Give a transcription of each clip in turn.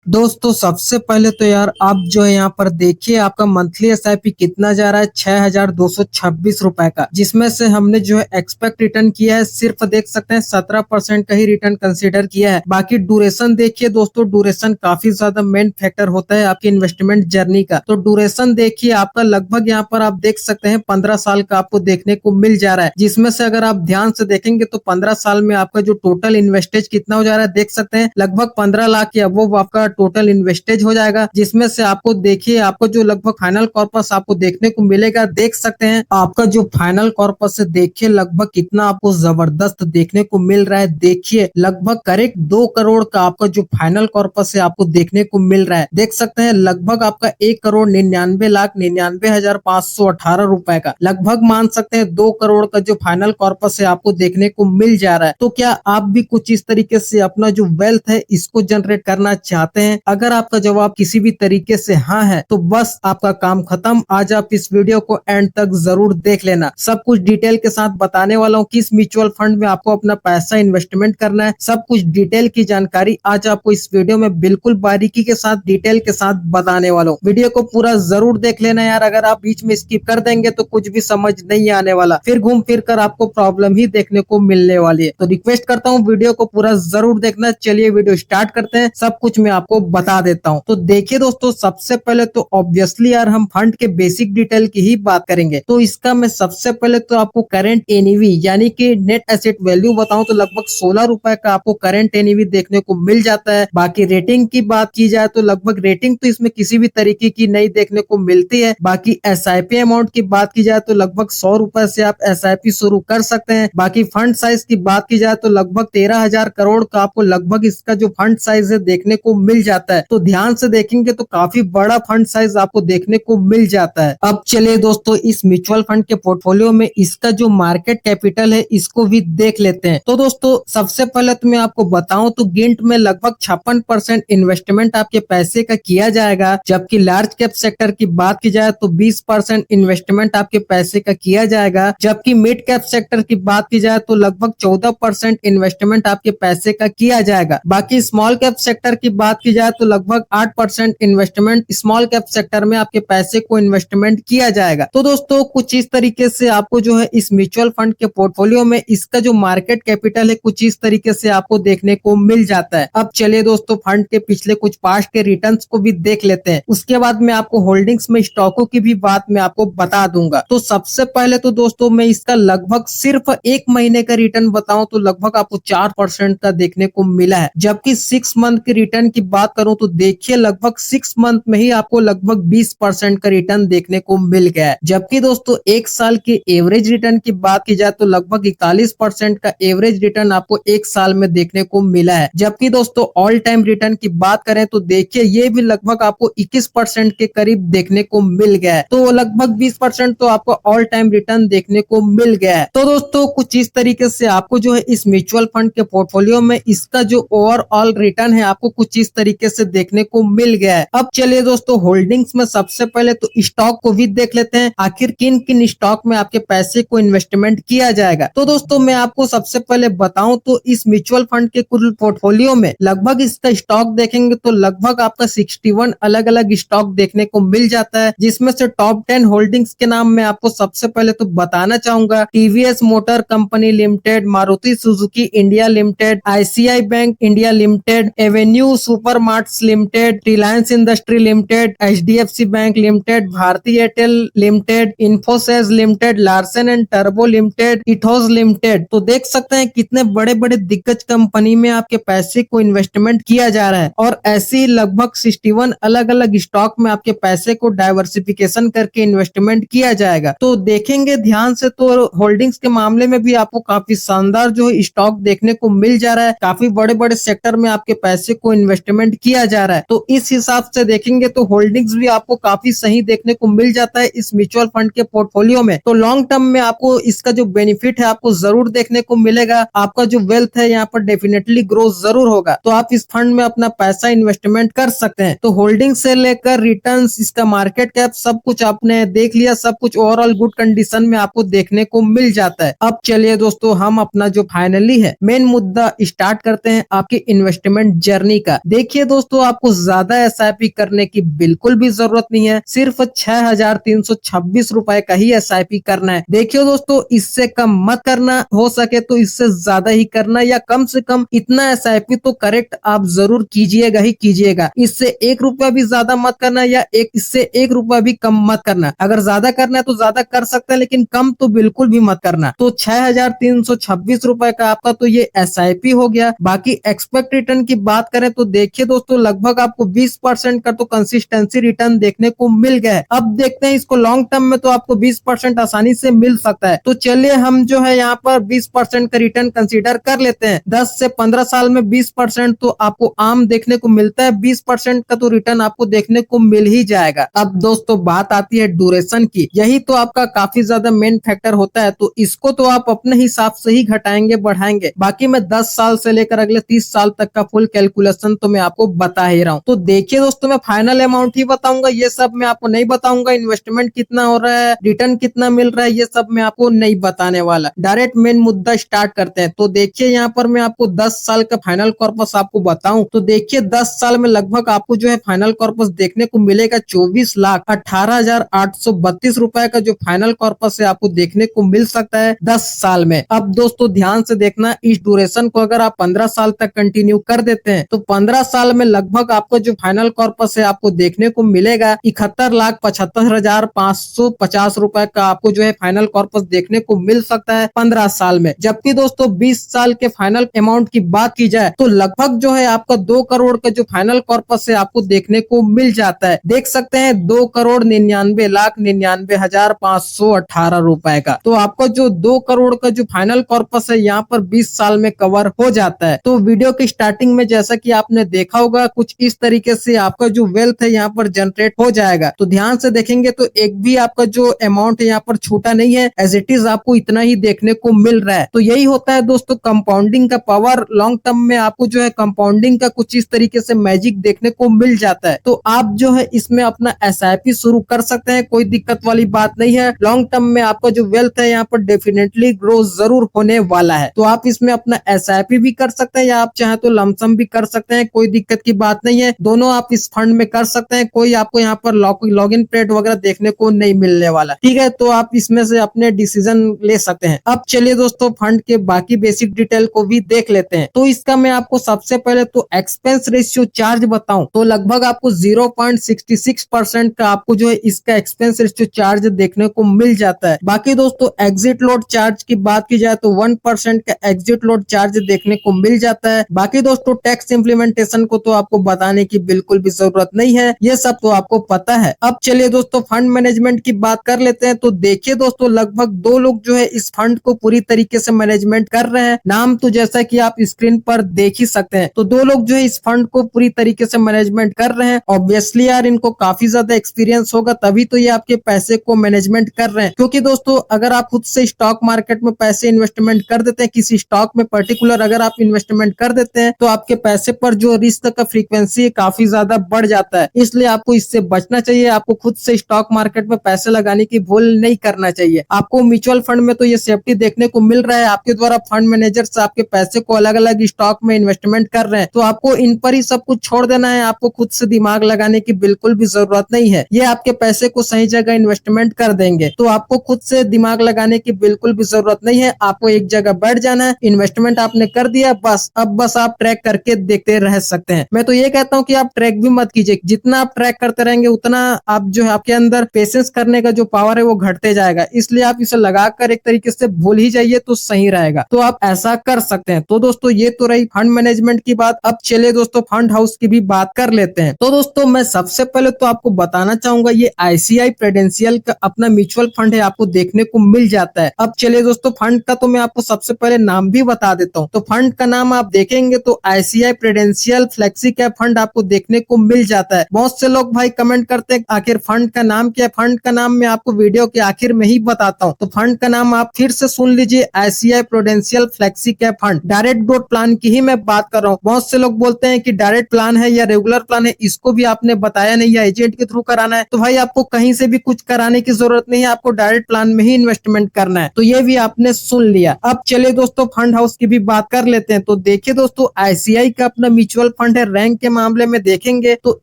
दोस्तों सबसे पहले तो यार आप जो है यहाँ पर देखिए आपका मंथली एसआईपी कितना जा रहा है 6,226 रुपए का, जिसमें से हमने जो है एक्सपेक्ट रिटर्न किया है सिर्फ देख सकते हैं 17% का ही रिटर्न कंसीडर किया है। बाकी ड्यूरेशन देखिए दोस्तों, ड्यूरेशन काफी ज्यादा मेन फैक्टर होता है आपकी इन्वेस्टमेंट जर्नी का। तो ड्यूरेशन देखिए आपका लगभग यहाँ पर आप देख सकते हैं 15 साल का आपको देखने को मिल जा रहा है, जिसमें से अगर आप ध्यान से देखेंगे तो 15 साल में आपका जो टोटल इन्वेस्टेज कितना हो जा रहा है देख सकते हैं लगभग 15 लाख या वो आपका टोटल इन्वेस्टेज हो जाएगा, जिसमें से आपको देखिए आपको जो लगभग फाइनल कॉर्पस आपको देखने को मिलेगा। देख सकते हैं आपका जो फाइनल कॉर्पस है देखिए लगभग कितना आपको जबरदस्त देखने को मिल रहा है। देखिए लगभग करेक्ट 2 करोड़ का आपका जो फाइनल कॉर्पस है आपको देखने को मिल रहा है। देख सकते हैं लगभग आपका 1,99,99,518 रुपए का लगभग मान सकते हैं 2 करोड़ का जो फाइनल कॉर्पस है आपको देखने को मिल जा रहा है। तो क्या आप भी कुछ इस तरीके से अपना जो वेल्थ है इसको जनरेट करना चाहते हैं? अगर आपका जवाब किसी भी तरीके से हाँ है तो बस आपका काम खत्म। आज आप इस वीडियो को एंड तक जरूर देख लेना। सब कुछ डिटेल के साथ बताने वाला हूँ किस म्यूचुअल फंड में आपको अपना पैसा इन्वेस्टमेंट करना है। सब कुछ डिटेल की जानकारी आज आपको इस वीडियो में बिल्कुल बारीकी के साथ डिटेल के साथ बताने वाला हूँ। वीडियो को पूरा जरूर देख लेना यार, अगर आप बीच में स्किप कर देंगे तो कुछ भी समझ नहीं आने वाला, फिर घूम फिर कर आपको प्रॉब्लम ही देखने को मिलने वाली है। तो रिक्वेस्ट करता हूँ वीडियो को पूरा जरूर देखना। चलिए वीडियो स्टार्ट करते हैं, सब कुछ मैं आपको बता देता हूँ। तो देखिए दोस्तों सबसे पहले तो ऑब्वियसली यार हम फंड के बेसिक डिटेल की ही बात करेंगे। तो इसका मैं सबसे पहले तो आपको करंट एनईवी यानी कि नेट एसेट वैल्यू बताऊं तो लगभग 16 रुपए का आपको करंट एनईवी देखने को मिल जाता है। बाकी रेटिंग की बात की जाए तो लगभग रेटिंग तो इसमें किसी भी तरीके की नहीं देखने को मिलती है। बाकी एसआईपी अमाउंट की बात की जाए तो लगभग 100 रुपए से आप एसआईपी शुरू कर सकते हैं। बाकी फंड साइज की बात की जाए तो लगभग 13,000 करोड़ का आपको लगभग इसका जो फंड साइज है देखने को मिल जाता है। तो ध्यान से देखेंगे तो काफी बड़ा फंड साइज आपको देखने को मिल जाता है। अब चलिए दोस्तों इस म्यूचुअल फंड के पोर्टफोलियो में इसका जो मार्केट कैपिटल है इसको भी देख लेते हैं। तो दोस्तों सबसे पहले तो मैं आपको बताऊं तो गिंट में लगभग 56% इन्वेस्टमेंट आपके पैसे का किया जाएगा, जबकि लार्ज कैप सेक्टर की बात की जाए तो 20% इन्वेस्टमेंट आपके पैसे का किया जाएगा, जबकि मिड कैप सेक्टर की बात की जाए तो लगभग 14% इन्वेस्टमेंट आपके पैसे का किया जाएगा। बाकी स्मॉल कैप सेक्टर की बात की जाए तो लगभग 8% इन्वेस्टमेंट स्मॉल कैप सेक्टर में आपके पैसे को इन्वेस्टमेंट किया जाएगा। तो दोस्तों कुछ इस तरीके से आपको जो है इस म्यूचुअल फंड के पोर्टफोलियो में इसका जो मार्केट कैपिटल है कुछ इस तरीके से आपको देखने को मिल जाता है। अब चलिए दोस्तों फंड के पिछले कुछ पास्ट के रिटर्न्स को भी देख लेते हैं, उसके बाद मैं आपको होल्डिंग्स में स्टॉकों की भी बात मैं आपको बता दूंगा। तो सबसे पहले तो दोस्तों मैं इसका लगभग सिर्फ 1 महीने का रिटर्न बताऊं तो लगभग आपको 4% का देखने को मिला है, जबकि 6 मंथ के रिटर्न की बात करूं तो देखिए लगभग 6 मंथ में ही आपको लगभग 20% का रिटर्न देखने को मिल गया है। जबकि दोस्तों 1 साल के एवरेज रिटर्न की बात की जाए तो लगभग 41% का एवरेज रिटर्न आपको 1 साल में देखने को मिला है। जबकि दोस्तों ऑल टाइम रिटर्न की बात करें तो देखिए ये भी लगभग आपको 21% के करीब देखने को मिल गया है। तो लगभग 20% तो आपको ऑल टाइम रिटर्न देखने को मिल गया है। तो दोस्तों कुछ इस तरीके से आपको जो है इस म्यूचुअल फंड के पोर्टफोलियो में इसका जो ओवरऑल रिटर्न है आपको कुछ इस तरीके से देखने को मिल गया है। अब चलिए दोस्तों होल्डिंग्स में सबसे पहले तो स्टॉक को भी देख लेते हैं, आखिर किन किन स्टॉक में आपके पैसे को इन्वेस्टमेंट किया जाएगा। तो दोस्तों मैं आपको सबसे पहले बताऊं तो इस म्यूचुअल फंड के कुल पोर्टफोलियो में लगभग इसका स्टॉक देखेंगे तो लगभग आपका 61 अलग अलग स्टॉक देखने को मिल जाता है, जिसमें से टॉप 10 होल्डिंग्स के नाम मैं आपको सबसे पहले तो बताना चाहूंगा। TVS motor company limited, Maruti Suzuki India limited, ICI bank India limited, avenue supermarts limited, Reliance industry limited, HDFC bank limited, Bharti Airtel limited, Infosys limited, Larsen and टर्बो लिमिटेड, इथोस लिमिटेड। तो देख सकते हैं कितने बड़े बड़े दिग्गज कंपनी में आपके पैसे को इन्वेस्टमेंट किया जा रहा है, और ऐसी लगभग 61 अलग अलग स्टॉक में आपके पैसे को डाइवर्सिफिकेशन करके इन्वेस्टमेंट किया जाएगा। तो देखेंगे ध्यान से तो होल्डिंग्स के मामले में भी आपको काफी शानदार जो है स्टॉक देखने को मिल जा रहा है, काफी बड़े बड़े सेक्टर में आपके पैसे को इन्वेस्टमेंट किया जा रहा है। तो इस हिसाब से देखेंगे तो होल्डिंग्स भी आपको काफी सही देखने को मिल जाता है इस म्यूचुअल फंड के पोर्टफोलियो में। तो लॉन्ग टर्म में आपको इसका जो बेनिफिट है आपको जरूर देखने को मिलेगा, आपका जो वेल्थ है यहाँ पर डेफिनेटली ग्रो जरूर होगा। तो आप इस फंड में अपना पैसा इन्वेस्टमेंट कर सकते हैं। तो होल्डिंग से लेकर रिटर्न्स, इसका मार्केट कैप, सब कुछ आपने देख लिया, सब कुछ ओवरऑल गुड कंडीशन में आपको देखने को मिल जाता है। अब चलिए दोस्तों हम अपना जो फाइनली है मेन मुद्दा स्टार्ट करते हैं आपके इन्वेस्टमेंट जर्नी का। देखिए देखिए दोस्तों, आपको ज्यादा एसआईपी करने की बिल्कुल भी जरूरत नहीं है, सिर्फ 6,326 रुपए का ही एसआईपी करना है। देखिए दोस्तों, इससे कम मत करना, हो सके तो इससे ज्यादा ही करना, या कम से कम इतना एसआईपी तो करेक्ट आप जरूर कीजिएगा ही कीजिएगा। इससे 1 रुपया भी ज्यादा मत करना, या इससे 1 रुपया भी कम मत करना। अगर ज्यादा करना है तो ज्यादा कर सकते हैं, लेकिन कम तो बिल्कुल भी मत करना। तो 6,326 रुपए का आपका तो ये एसआईपी हो गया। बाकी एक्सपेक्ट रिटर्न की बात करें तो देखिए दोस्तों, लगभग आपको 20% का तो कंसिस्टेंसी रिटर्न देखने को मिल गया है। अब देखते हैं इसको लॉन्ग टर्म में, तो आपको 20% आसानी से मिल सकता है। तो चलिए हम जो है यहाँ पर 20% का रिटर्न कंसीडर कर लेते हैं। 10 से 15 साल में 20% तो आपको आम देखने को मिलता है। 20% का तो रिटर्न आपको देखने को मिल ही जाएगा। अब दोस्तों बात आती है ड्यूरेशन की, यही तो आपका काफी ज्यादा मेन फैक्टर होता है। तो इसको तो आप अपने हिसाब से ही घटाएंगे बढ़ाएंगे। बाकी मैं 10 साल से लेकर अगले 30 साल तक का फुल कैलकुलेशन तो मैं आपको बता ही रहा हूँ। तो देखिए दोस्तों, मैं फाइनल अमाउंट ही बताऊंगा, ये सब मैं आपको नहीं बताऊंगा। इन्वेस्टमेंट कितना हो रहा है, रिटर्न कितना मिल रहा है, ये सब मैं आपको नहीं बताने वाला। डायरेक्ट मेन मुद्दा स्टार्ट करते हैं। तो देखिए यहाँ पर मैं आपको 10 साल का फाइनल कॉर्पस आपको बताऊं तो देखिए 10 साल में लगभग आपको जो है फाइनल कॉर्पस देखने को मिलेगा 24,18,832 रुपए का जो फाइनल कॉर्पस है आपको देखने को मिल सकता है 10 साल में। अब दोस्तों ध्यान से देखना, इस ड्यूरेशन को अगर आप 15 साल तक कंटिन्यू कर देते हैं तो 15 साल में लगभग आपको जो फाइनल कॉर्पस है आपको देखने को मिलेगा 71,75,550 रुपए का आपको जो है फाइनल कॉर्पस देखने को मिल सकता है 15 साल में। जबकि दोस्तों 20 साल के फाइनल अमाउंट की बात की जाए तो लगभग जो है आपका 2 करोड़ का जो फाइनल कॉर्पस है आपको देखने को मिल जाता है। देख सकते हैं 2,99,99,518 रुपए का। तो आपका जो 2 करोड़ का जो फाइनल कॉर्पस है यहाँ पर 20 साल में कवर हो जाता है। तो वीडियो की स्टार्टिंग में जैसा कि आपने देखा होगा कुछ इस तरीके से आपका जो वेल्थ है यहाँ पर जनरेट हो जाएगा। तो ध्यान से देखेंगे तो एक भी आपका जो अमाउंट है यहाँ पर छूटा नहीं है, एज इट इज आपको इतना ही देखने को मिल रहा है। तो यही होता है दोस्तों कंपाउंडिंग का पावर। लॉन्ग टर्म में आपको जो है कंपाउंडिंग का कुछ इस तरीके से मैजिक देखने को मिल जाता है। तो आप जो है इसमें अपना एसआईपी शुरू कर सकते हैं, कोई दिक्कत वाली बात नहीं है। लॉन्ग टर्म में आपका जो वेल्थ है यहाँ पर डेफिनेटली ग्रो जरूर होने वाला है। तो आप इसमें अपना एसआईपी भी कर सकते हैं, या आप चाहे तो लमसम भी कर सकते हैं, कोई दिक्कत की बात नहीं है। दोनों आप इस फंड में कर सकते हैं, कोई आपको यहाँ पर लॉग इन पीरियड वगैरह देखने को नहीं मिलने वाला। ठीक है, तो आप इसमें से अपने डिसीजन ले सकते हैं। अब चलिए दोस्तों फंड के बाकी बेसिक डिटेल को भी देख लेते हैं। तो इसका मैं आपको सबसे पहले तो एक्सपेंस रेशियो चार्ज बताऊं तो लगभग आपको 0.66% का आपको जो है इसका एक्सपेंस रेशियो चार्ज देखने को मिल जाता है। बाकी दोस्तों एग्जिट लोड चार्ज की बात की जाए तो 1% का एग्जिट लोड चार्ज देखने को मिल जाता है। बाकी दोस्तों टैक्स इम्प्लीमेंटेशन को तो आपको बताने की बिल्कुल भी जरूरत नहीं है, ये सब तो आपको पता है। अब चलिए दोस्तों फंड मैनेजमेंट की बात कर लेते हैं। तो देखिए दोस्तों लगभग 2 लोग जो है इस फंड को पूरी तरीके से मैनेजमेंट कर रहे हैं। नाम तो जैसा कि आप स्क्रीन पर देख ही सकते हैं। तो 2 लोग जो है इस फंड को पूरी तरीके से मैनेजमेंट कर रहे हैं। ऑब्वियसली यार इनको काफी ज्यादा एक्सपीरियंस होगा, तभी तो ये आपके पैसे को मैनेजमेंट कर रहे हैं। क्योंकि दोस्तों अगर आप खुद से स्टॉक मार्केट में पैसे इन्वेस्टमेंट कर देते हैं, किसी स्टॉक में पर्टिकुलर अगर आप इन्वेस्टमेंट कर देते हैं तो आपके पैसे पर जो रिस्क का फ्रीक्वेंसी काफी ज्यादा बढ़ जाता है। इसलिए आपको इससे बचना चाहिए। आपको खुद से स्टॉक मार्केट में पैसे लगाने की भूल नहीं करना चाहिए। आपको म्यूचुअल फंड में तो ये सेफ्टी देखने को मिल रहा है, आपके द्वारा फंड मैनेजर्स आपके पैसे को अलग अलग स्टॉक में इन्वेस्टमेंट कर रहे हैं। तो आपको इन पर ही सब कुछ छोड़ देना है, आपको खुद से दिमाग लगाने की बिल्कुल भी जरूरत नहीं है। ये आपके पैसे को सही जगह इन्वेस्टमेंट कर देंगे। तो आपको खुद से दिमाग लगाने की बिल्कुल भी जरूरत नहीं है। आपको एक जगह बैठ जाना है, इन्वेस्टमेंट आपने कर दिया, बस अब बस आप ट्रैक करके देखते रह सकते हैं। मैं तो ये कहता हूँ कि आप ट्रैक भी मत कीजिए। जितना आप ट्रैक करते रहेंगे उतना आप जो है आपके अंदर पेशेंस करने का जो पावर है वो घटते जाएगा। इसलिए आप इसे लगाकर एक तरीके से भूल ही जाइए तो सही रहेगा। तो आप ऐसा कर सकते हैं। तो दोस्तों ये तो रही फंड मैनेजमेंट की बात। अब चलिए दोस्तों फंड हाउस की भी बात कर लेते हैं। तो दोस्तों मैं सबसे पहले तो आपको बताना चाहूंगा ये ICICI प्रूडेंशियल का अपना म्यूचुअल फंड है, आपको देखने को मिल जाता है। अब चलिए दोस्तों फंड का तो मैं आपको सबसे पहले नाम भी बता देता हूँ। तो फंड का नाम आप देखेंगे तो ICICI prudential flexi cap fund आपको देखने को मिल जाता है। बहुत से लोग भाई कमेंट करते हैं आखिर फंड का नाम क्या है। फंड का नाम मैं आपको वीडियो के आखिर में ही बताता हूँ। तो फंड का नाम आप फिर से सुन लीजिए, ICICI prudential flexi cap fund. Direct dot plan की ही मैं बात कर रहा हूँ। बहुत से लोग बोलते हैं कि डायरेक्ट प्लान है या रेगुलर प्लान है, इसको भी आपने बताया नहीं या एजेंट के थ्रू कराना है। तो भाई आपको कहीं से भी कुछ कराने की जरूरत नहीं है, आपको डायरेक्ट प्लान में ही इन्वेस्टमेंट करना है। तो ये भी आपने सुन लिया। अब चलिए दोस्तों फंड हाउस की भी बात कर लेते हैं। तो देखिए दोस्तों ICICI का अपना म्यूचुअल फंड है रैंक के मामले में देखेंगे तो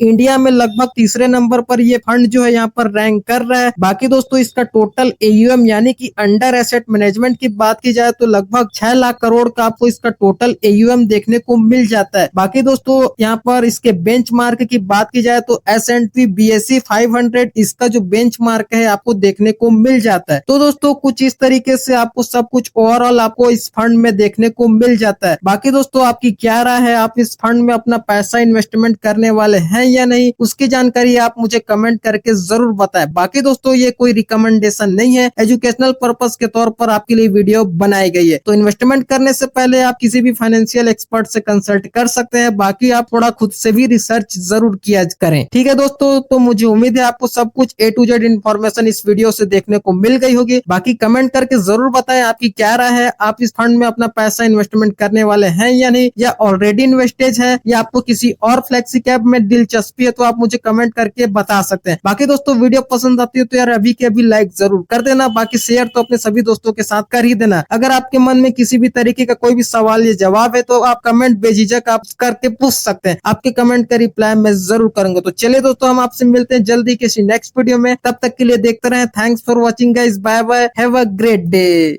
इंडिया में लगभग तीसरे नंबर पर ये फंड जो है यहाँ पर रैंक कर रहा है। बाकी दोस्तों इसका टोटल AUM यानी कि अंडर एसेट मैनेजमेंट की बात की जाए तो लगभग 6 लाख करोड़ का आपको इसका टोटल AUM देखने को मिल जाता है। बाकी दोस्तों यहाँ पर इसके बेंचमार्क की बात की जाए तो S&P BSE 500 इसका जो बेंचमार्क है आपको देखने को मिल जाता है। तो दोस्तों कुछ इस तरीके से आपको सब कुछ ओवरऑल आपको इस फंड में देखने को मिल जाता है। बाकी दोस्तों आपकी क्या राय है, आप इस फंड में अपना पैसा इन्वेस्टमेंट करने वाले हैं या नहीं, उसकी जानकारी आप मुझे कमेंट करके जरूर बताएं। बाकी दोस्तों ये कोई रिकमेंडेशन नहीं है, एजुकेशनल पर्पस के तौर पर आपके लिए वीडियो बनाई गई है। तो इन्वेस्टमेंट करने से पहले आप किसी भी फाइनेंशियल एक्सपर्ट से कंसल्ट कर सकते हैं। बाकी आप थोड़ा खुद से भी रिसर्च जरूर किया करें। ठीक है दोस्तों, तो मुझे उम्मीद है आपको सब कुछ A to Z इन्फॉर्मेशन इस वीडियो से देखने को मिल गई होगी। बाकी कमेंट करके जरूर बताएं आपकी क्या राय है, आप इस फंड में अपना पैसा इन्वेस्टमेंट करने वाले हैं या नहीं, या ऑलरेडी इन्वेस्टेड है, या आपको किसी और फ्लेक्सी कैप में दिलचस्पी है, तो आप मुझे कमेंट करके बता सकते हैं। बाकी दोस्तों वीडियो पसंद आती है तो यार अभी के अभी लाइक जरूर कर देना। बाकी शेयर तो अपने सभी दोस्तों के साथ कर ही देना। अगर आपके मन में किसी भी तरीके का कोई भी सवाल या जवाब है तो आप कमेंट बेझिझक आप करके पूछ सकते हैं। आपके कमेंट का रिप्लाई मैं जरूर करूंगा। तो चलिए दोस्तों हम आपसे मिलते हैं जल्दी किसी नेक्स्ट वीडियो में, तब तक के लिए देखते रहें। Thanks for watching guys, bye bye, have a great day.